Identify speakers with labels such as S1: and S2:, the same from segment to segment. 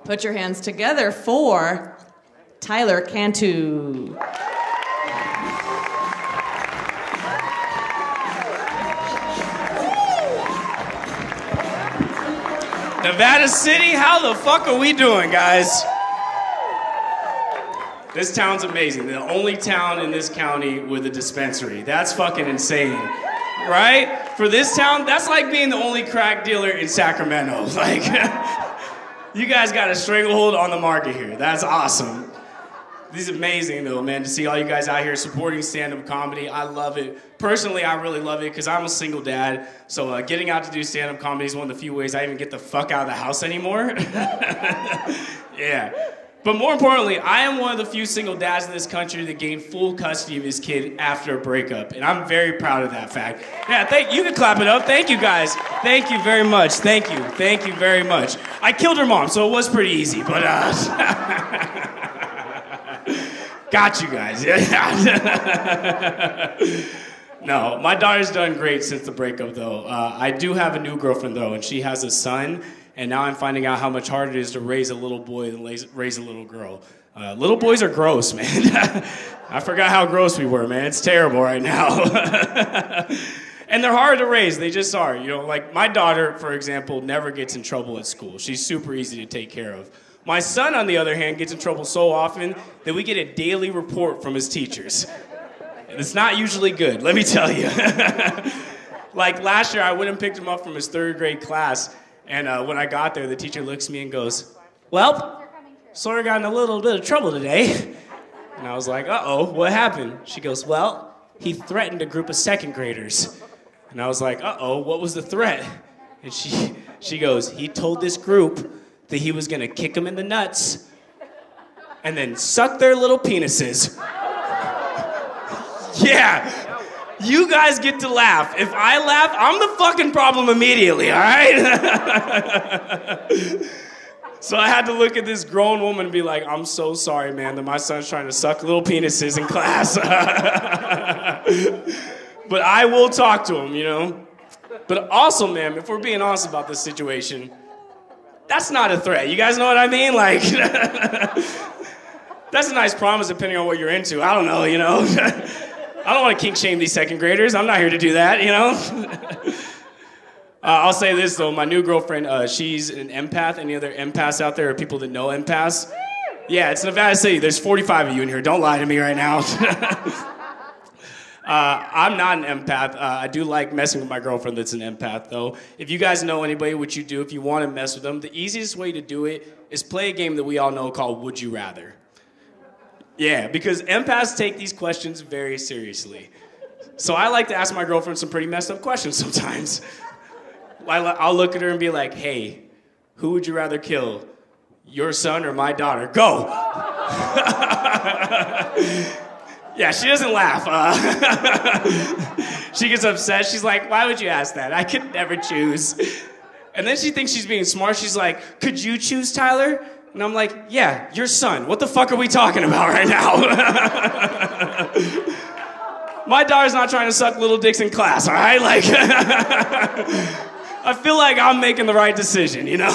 S1: Put your hands together for Tyler Cantu.
S2: Nevada City, how the fuck are we doing, guys? This town's amazing. The only town in this county with a dispensary. That's fucking insane, right? For this town, that's like being the only crack dealer in Sacramento. Like, you guys got a stranglehold on the market here. That's awesome. This is amazing, though, man, to see all you guys out here supporting stand-up comedy. I love it. Personally, I really love it because I'm a single dad, so getting out to do stand-up comedy is one of the few ways I even get the fuck out of the house anymore. Yeah. But more importantly, I am one of the few single dads in this country that gained full custody of his kid after a breakup, and I'm very proud of that fact. Yeah, you can clap it up. Thank you, guys. Thank you very much. Thank you very much. I killed her mom, so it was pretty easy, but got you guys. No, my daughter's done great since the breakup, though. I do have a new girlfriend, though, and she has a son. And now I'm finding out how much harder it is to raise a little boy than raise a little girl. Little boys are gross, man. I forgot how gross we were, man. It's terrible right now. And they're hard to raise. They just are. You know, like my daughter, for example, never gets in trouble at school. She's super easy to take care of. My son, on the other hand, gets in trouble so often that we get a daily report from his teachers. And it's not usually good, let me tell you. Like last year, I went and picked him up from his 3rd grade class. And when I got there, the teacher looks at me and goes, "Well, Sawyer got in a little bit of trouble today." And I was like, "Uh-oh, what happened?" She goes, "Well, he threatened a group of 2nd graders." And I was like, "Uh-oh, what was the threat?" And she goes, "He told this group that he was gonna kick them in the nuts and then suck their little penises." Yeah. You guys get to laugh. If I laugh, I'm the fucking problem immediately, all right? So I had to look at this grown woman and be like, "I'm so sorry, man, that my son's trying to suck little penises in class." But I will talk to him, you know? But also, man, if we're being honest about this situation, that's not a threat. You guys know what I mean? Like, that's a nice promise depending on what you're into. I don't know, you know? I don't want to kink shame these 2nd graders. I'm not here to do that, you know? I'll say this, though. My new girlfriend, she's an empath. Any other empaths out there or people that know empaths? Yeah, it's Nevada City. There's 45 of you in here. Don't lie to me right now. I'm not an empath. I do like messing with my girlfriend that's an empath, though. If you guys know anybody, which you do, if you want to mess with them, the easiest way to do it is play a game that we all know called Would You Rather. Yeah, because empaths take these questions very seriously. So I like to ask my girlfriend some pretty messed up questions sometimes. I'll look at her and be like, "Hey, who would you rather kill? Your son or my daughter? Go!" Yeah, she doesn't laugh. She gets upset. She's like, "Why would you ask that? I could never choose." And then she thinks she's being smart. She's like, "Could you choose, Tyler?" And I'm like, "Yeah, your son. What the fuck are we talking about right now?" My daughter's not trying to suck little dicks in class, all right? Like, I feel like I'm making the right decision, you know?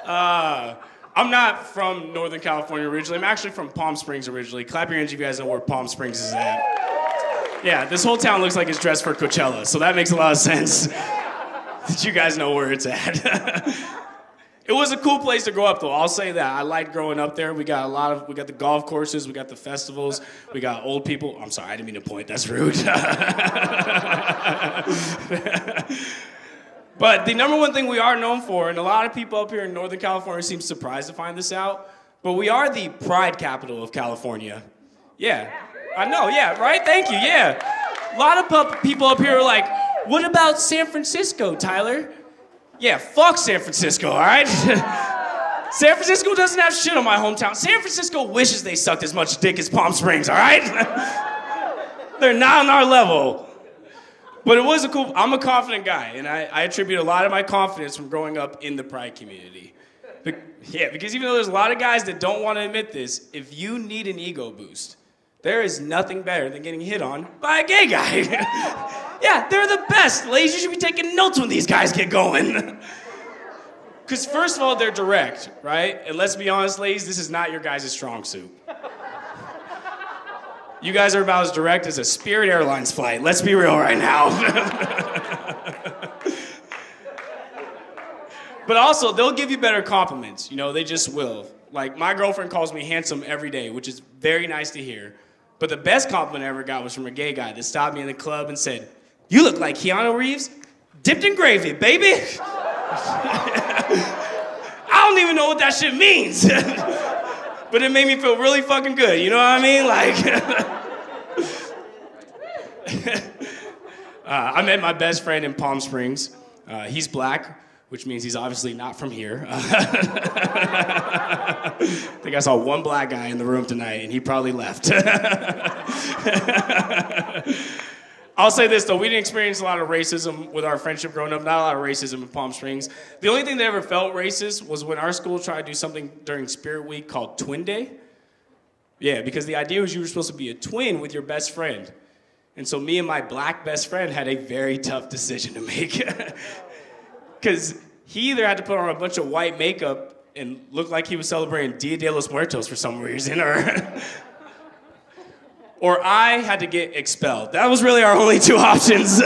S2: I'm not from Northern California originally. I'm actually from Palm Springs originally. Clap your hands if you guys know where Palm Springs is at. Yeah, this whole town looks like it's dressed for Coachella, so that makes a lot of sense. That you guys know where it's at. It was a cool place to grow up, though. I'll say that. I liked growing up there. We got the golf courses, we got the festivals, we got old people. I'm sorry, I didn't mean to point. That's rude. But the number one thing we are known for, and a lot of people up here in Northern California seem surprised to find this out, but we are the pride capital of California. Yeah, I know. Yeah, right. Thank you. Yeah, a lot of people up here are like, "What about San Francisco, Tyler?" Yeah, fuck San Francisco, all right? San Francisco doesn't have shit on my hometown. San Francisco wishes they sucked as much dick as Palm Springs, all right? They're not on our level. But it was I'm a confident guy, and I attribute a lot of my confidence from growing up in the pride community. Yeah, because even though there's a lot of guys that don't want to admit this, if you need an ego boost, there is nothing better than getting hit on by a gay guy. Yeah, they're the best. Ladies, you should be taking notes when these guys get going. Because first of all, they're direct, right? And let's be honest, ladies, this is not your guys' strong suit. You guys are about as direct as a Spirit Airlines flight. Let's be real right now. But also, they'll give you better compliments. You know, they just will. Like, my girlfriend calls me handsome every day, which is very nice to hear. But the best compliment I ever got was from a gay guy that stopped me in the club and said, "You look like Keanu Reeves, dipped in gravy, baby." I don't even know what that shit means. But it made me feel really fucking good, you know what I mean? Like, I met my best friend in Palm Springs. He's black, which means he's obviously not from here. I think I saw one black guy in the room tonight, and he probably left. I'll say this, though. We didn't experience a lot of racism with our friendship growing up. Not a lot of racism in Palm Springs. The only thing that ever felt racist was when our school tried to do something during Spirit Week called Twin Day. Yeah, because the idea was you were supposed to be a twin with your best friend. And so me and my black best friend had a very tough decision to make. Because he either had to put on a bunch of white makeup and look like he was celebrating Dia de los Muertos for some reason, or I had to get expelled. That was really our only two options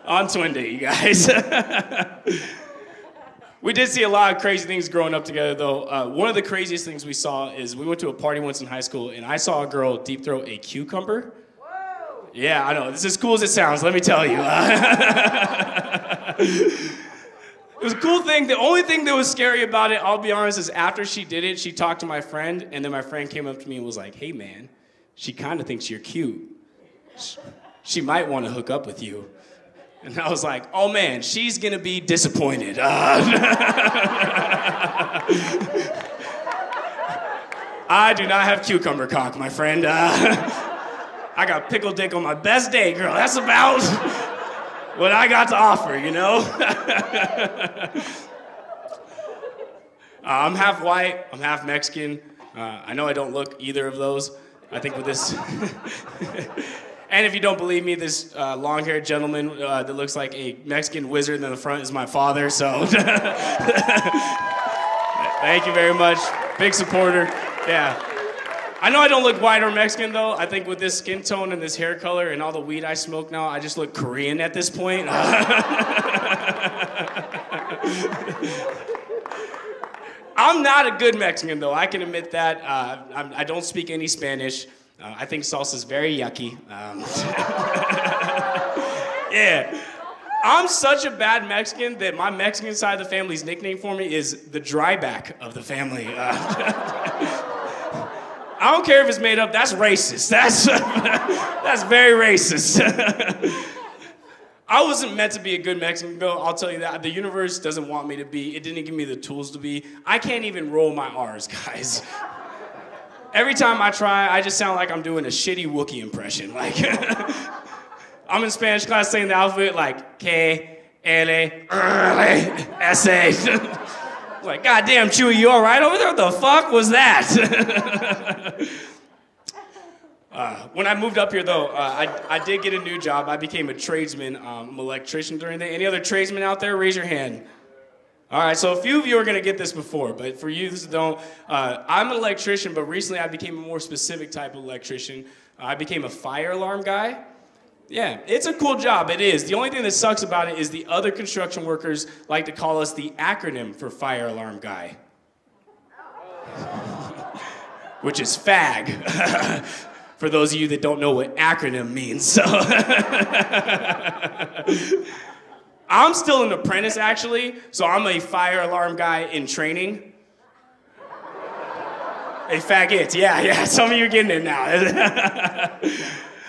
S2: on Twin Day, you guys. We did see a lot of crazy things growing up together, though. One of the craziest things we saw is we went to a party once in high school, and I saw a girl deep throat a cucumber. Whoa. Yeah, I know. This is as cool as it sounds, let me tell you. It was a cool thing. The only thing that was scary about it, I'll be honest, is after she did it, she talked to my friend, and then my friend came up to me and was like, "Hey, man, she kind of thinks you're cute. She might want to hook up with you." And I was like, "Oh man, she's gonna be disappointed." I do not have cucumber cock, my friend. I got pickle dick on my best day, girl. That's about what I got to offer, you know? I'm half white, I'm half Mexican. I know I don't look either of those. I think with this, and if you don't believe me, this long-haired gentleman that looks like a Mexican wizard in the front is my father, so. Thank you very much. Big supporter, yeah. I know I don't look white or Mexican, though. I think with this skin tone and this hair color and all the weed I smoke now, I just look Korean at this point. I'm not a good Mexican, though. I can admit that. I don't speak any Spanish. I think salsa's very yucky. Yeah. I'm such a bad Mexican that my Mexican side of the family's nickname for me is the DRYBACK of the family. I don't care if it's made up. That's racist. That's very racist. I wasn't meant to be a good Mexican, though. I'll tell you that. The universe doesn't want me to be. It didn't give me the tools to be. I can't even roll my R's, guys. Every time I try, I just sound like I'm doing a shitty Wookiee impression. Like, I'm in Spanish class saying the alphabet like K, L, S, A. Like, goddamn, Chewie, you all right over there? What the fuck was that? When I moved up here, though, I did get a new job. I became a tradesman. I'm an electrician during the day. Any other tradesmen out there? Raise your hand. All right, so a few of you are going to get this before, but for you that don't, I'm an electrician, but recently I became a more specific type of electrician. I became a fire alarm guy. Yeah, it's a cool job, it is. The only thing that sucks about it is the other construction workers like to call us the acronym for fire alarm guy. Which is FAG, for those of you that don't know what acronym means. So I'm still an apprentice, actually, so I'm a fire alarm guy in training. Hey, faggots, yeah, some of you are getting it now.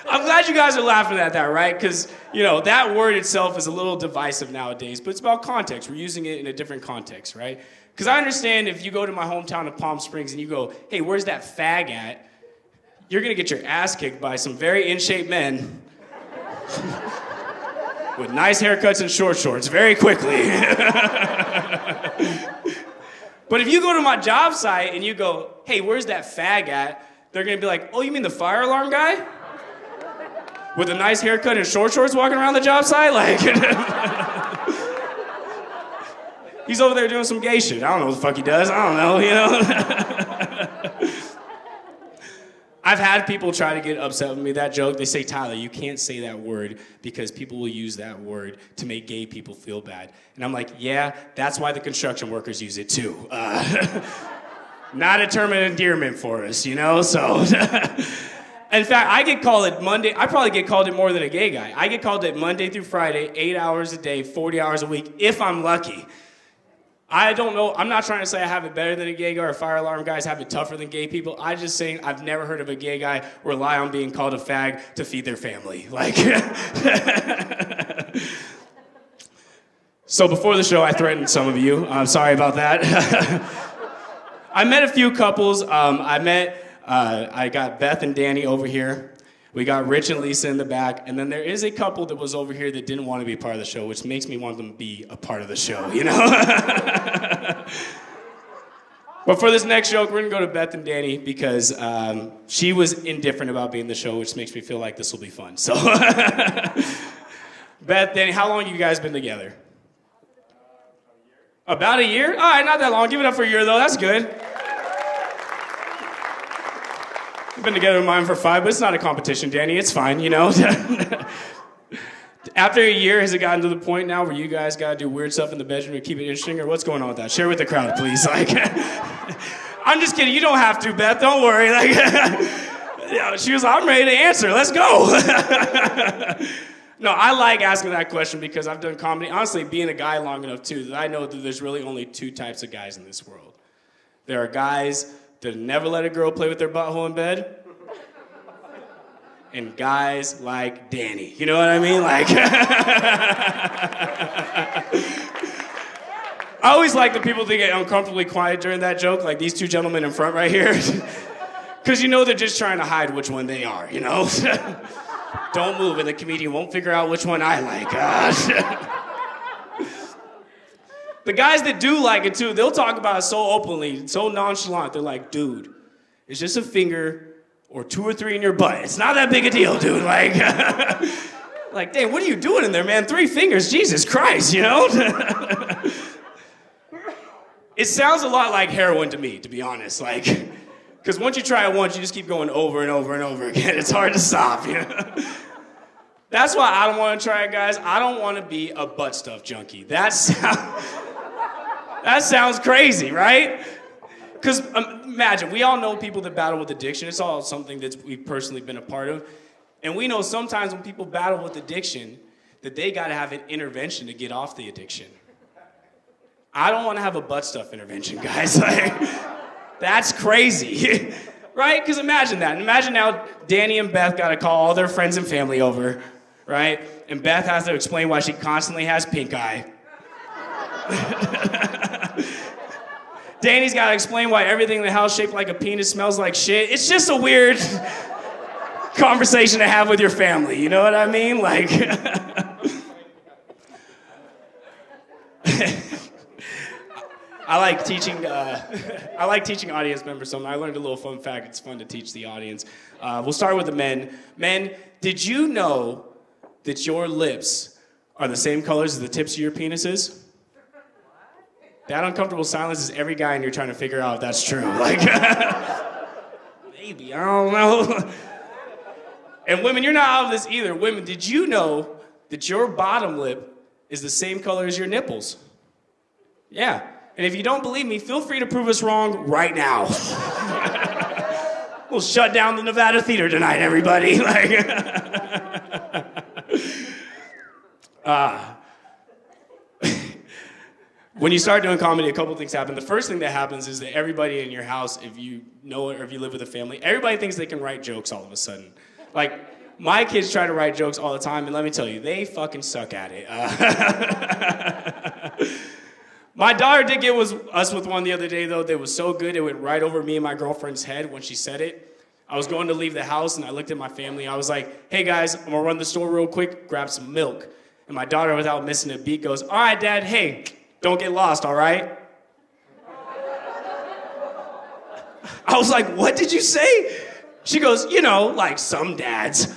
S2: I'm glad you guys are laughing at that, right? Because, you know, that word itself is a little divisive nowadays, but it's about context. We're using it in a different context, right? Because I understand if you go to my hometown of Palm Springs and you go, "Hey, where's that fag at?" You're going to get your ass kicked by some very in-shape men with nice haircuts and short shorts very quickly. But if you go to my job site and you go, "Hey, where's that fag at?" They're going to be like, "Oh, you mean the fire alarm guy?" with a nice haircut and short shorts walking around the job site? Like, he's over there doing some gay shit. I don't know what the fuck he does. I don't know, you know? I've had people try to get upset with me, that joke. They say, Tyler, you can't say that word because people will use that word to make gay people feel bad. And I'm like, yeah, that's why the construction workers use it too. Not a term of endearment for us, you know? So, in fact, I get called it Monday. I probably get called it more than a gay guy. I get called it Monday through Friday, 8 hours a day, 40 hours a week, if I'm lucky. I don't know. I'm not trying to say I have it better than a gay guy or fire alarm guys have it tougher than gay people. I'm just saying I've never heard of a gay guy rely on being called a fag to feed their family. Like, so before the show, I threatened some of you. I'm sorry about that. I met a few couples. I got Beth and Danny over here. We got Rich and Lisa in the back. And then there is a couple that was over here that didn't want to be part of the show, which makes me want them to be a part of the show, you know? But for this next joke, we're going to go to Beth and Danny because she was indifferent about being the show, which makes me feel like this will be fun. So, Beth, Danny, how long have you guys been together? About a year? All right, not that long. Give it up for a year, though. That's good. We've been together with mine for 5, but it's not a competition, Danny. It's fine, you know? After a year, has it gotten to the point now where you guys got to do weird stuff in the bedroom to keep it interesting, or what's going on with that? Share with the crowd, please. Like, I'm just kidding. You don't have to, Beth. Don't worry. Like, yeah, she was like, I'm ready to answer. Let's go. No, I like asking that question because I've done comedy. Honestly, being a guy long enough, too, that I know that there's really only 2 types of guys in this world. There are guys that never let a girl play with their butthole in bed, and guys like Danny. You know what I mean? Like, I always like the people that get uncomfortably quiet during that joke, like these 2 gentlemen in front right here. Because you know they're just trying to hide which one they are, you know? Don't move, and the comedian won't figure out which one I like. The guys that do like it too, they'll talk about it so openly, so nonchalant. They're like, dude, it's just a finger or 2 or 3 in your butt. It's not that big a deal, dude. Like, like, dang, what are you doing in there, man? 3 fingers, Jesus Christ, you know? It sounds a lot like heroin to me, to be honest. Like, because once you try it once, you just keep going over and over and over again. It's hard to stop, you know? That's why I don't want to try it, guys. I don't want to be a butt stuff junkie. That sounds crazy, right? Because imagine, we all know people that battle with addiction. It's all something that we've personally been a part of. And we know sometimes when people battle with addiction, that they got to have an intervention to get off the addiction. I don't want to have a butt stuff intervention, guys. Like, that's crazy, right? Because imagine that. Imagine now Danny and Beth got to call all their friends and family over, right? And Beth has to explain why she constantly has pink eye. Danny's got to explain why everything in the house shaped like a penis smells like shit. It's just a weird conversation to have with your family, you know what I mean? Like, I like teaching audience members something. I learned a little fun fact. It's fun to teach the audience. We'll start with the men. Men, did you know that your lips are the same colors as the tips of your penises? That uncomfortable silence is every guy, and you're trying to figure out if that's true. Like, maybe, I don't know. And women, you're not out of this either. Women, did you know that your bottom lip is the same color as your nipples? Yeah. And if you don't believe me, feel free to prove us wrong right now. We'll shut down the Nevada Theater tonight, everybody. Like, when you start doing comedy, a couple things happen. The first thing that happens is that everybody in your house, if you know it or if you live with a family, everybody thinks they can write jokes all of a sudden. Like, my kids try to write jokes all the time, and let me tell you, they fucking suck at it. My daughter did get us with one the other day, though, that was so good, it went right over me and my girlfriend's head when she said it. I was going to leave the house, and I looked at my family. I was like, hey, guys, I'm going to run to the store real quick, grab some milk. And my daughter, without missing a beat, goes, all right, Dad, hey, don't get lost, all right? I was like, what did you say? She goes, you know, like some dads.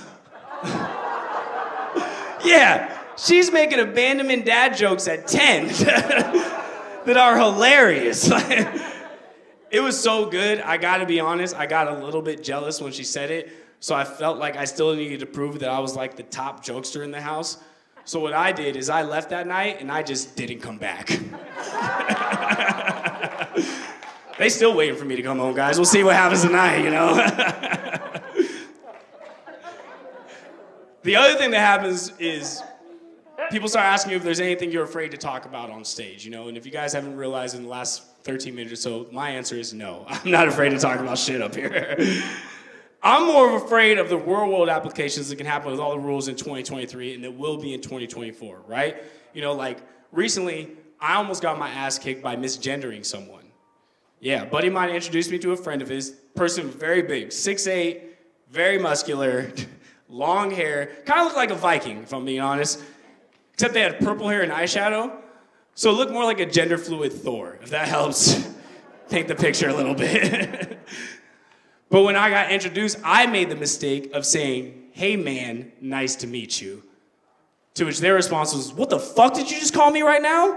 S2: Yeah, she's making abandonment dad jokes at 10 that are hilarious. It was so good. I gotta be honest, I got a little bit jealous when she said it, so I felt like I still needed to prove that I was like the top jokester in the house. So what I did is I left that night and I just didn't come back. They still waiting for me to come home, guys. We'll see what happens tonight, you know? The other thing that happens is people start asking you if there's anything you're afraid to talk about on stage, you know? And if you guys haven't realized in the last 13 minutes or so, my answer is no. I'm not afraid to talk about shit up here. I'm more afraid of the real-world applications that can happen with all the rules in 2023 and that will be in 2024, right? You know, like, recently, I almost got my ass kicked by misgendering someone. Yeah, a buddy of mine introduced me to a friend of his, person very big, 6'8", very muscular, long hair, kind of looked like a Viking, if I'm being honest, except they had purple hair and eyeshadow, so it looked more like a gender-fluid Thor, if that helps paint the picture a little bit. But when I got introduced, I made the mistake of saying, "Hey man, nice to meet you." To which their response was, "What the fuck did you just call me right now?"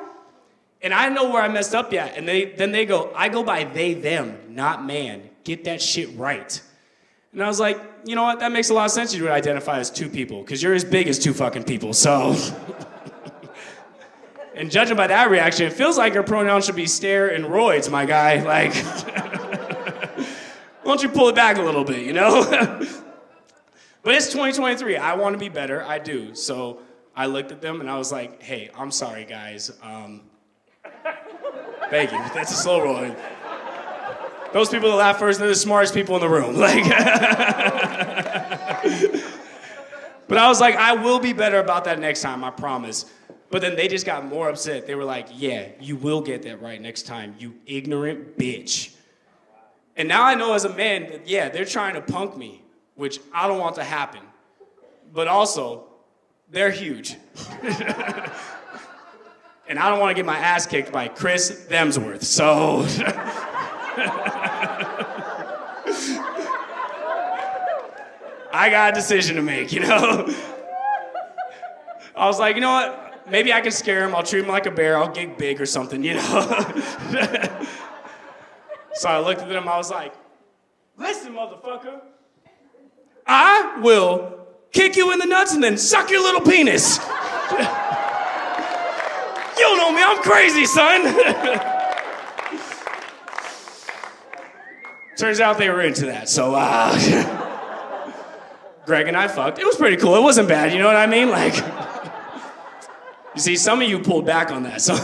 S2: And I know where I messed up yet. And then they go, "I go by they, them, not man. Get that shit right." And I was like, you know what? That makes a lot of sense. You would identify as two people, because you're as big as two fucking people, so. And judging by that reaction, it feels like your pronouns should be stare and roids, my guy. Like, why don't you pull it back a little bit, you know? But it's 2023. I want to be better. I do. So I looked at them and I was like, "Hey, I'm sorry, guys. Thank you." That's a slow roll. Those people that laugh first, they're the smartest people in the room. Like, but I was like, I will be better about that next time, I promise. But then they just got more upset. They were like, "Yeah, you will get that right next time, you ignorant bitch." And now I know as a man that, yeah, they're trying to punk me, which I don't want to happen. But also, they're huge. And I don't want to get my ass kicked by Chris Themsworth, so. I got a decision to make, you know? I was like, you know what? Maybe I can scare him. I'll treat him like a bear. I'll get big or something, you know? So I looked at them. I was like, "Listen, motherfucker. I will kick you in the nuts and then suck your little penis." You don't know me. I'm crazy, son. Turns out they were into that. So, Greg and I fucked. It was pretty cool. It wasn't bad. You know what I mean? Like, you see, some of you pulled back on that. So,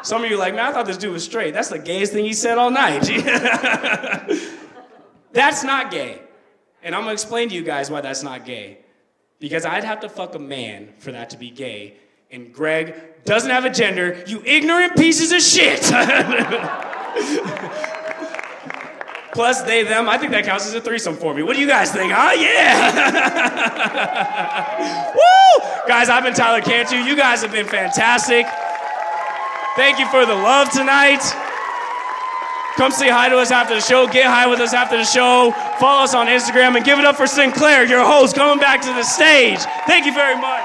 S2: some of you are like, "Man, I thought this dude was straight. That's the gayest thing he said all night." That's not gay. And I'm going to explain to you guys why that's not gay. Because I'd have to fuck a man for that to be gay. And Greg doesn't have a gender, you ignorant pieces of shit. Plus they, them, I think that counts as a threesome for me. What do you guys think, huh? Yeah! Woo! Guys, I've been Tyler Cantu. You guys have been fantastic. Thank you for the love tonight. Come say hi to us after the show. Get high with us after the show. Follow us on Instagram and give it up for Sinclair, your host, coming back to the stage. Thank you very much.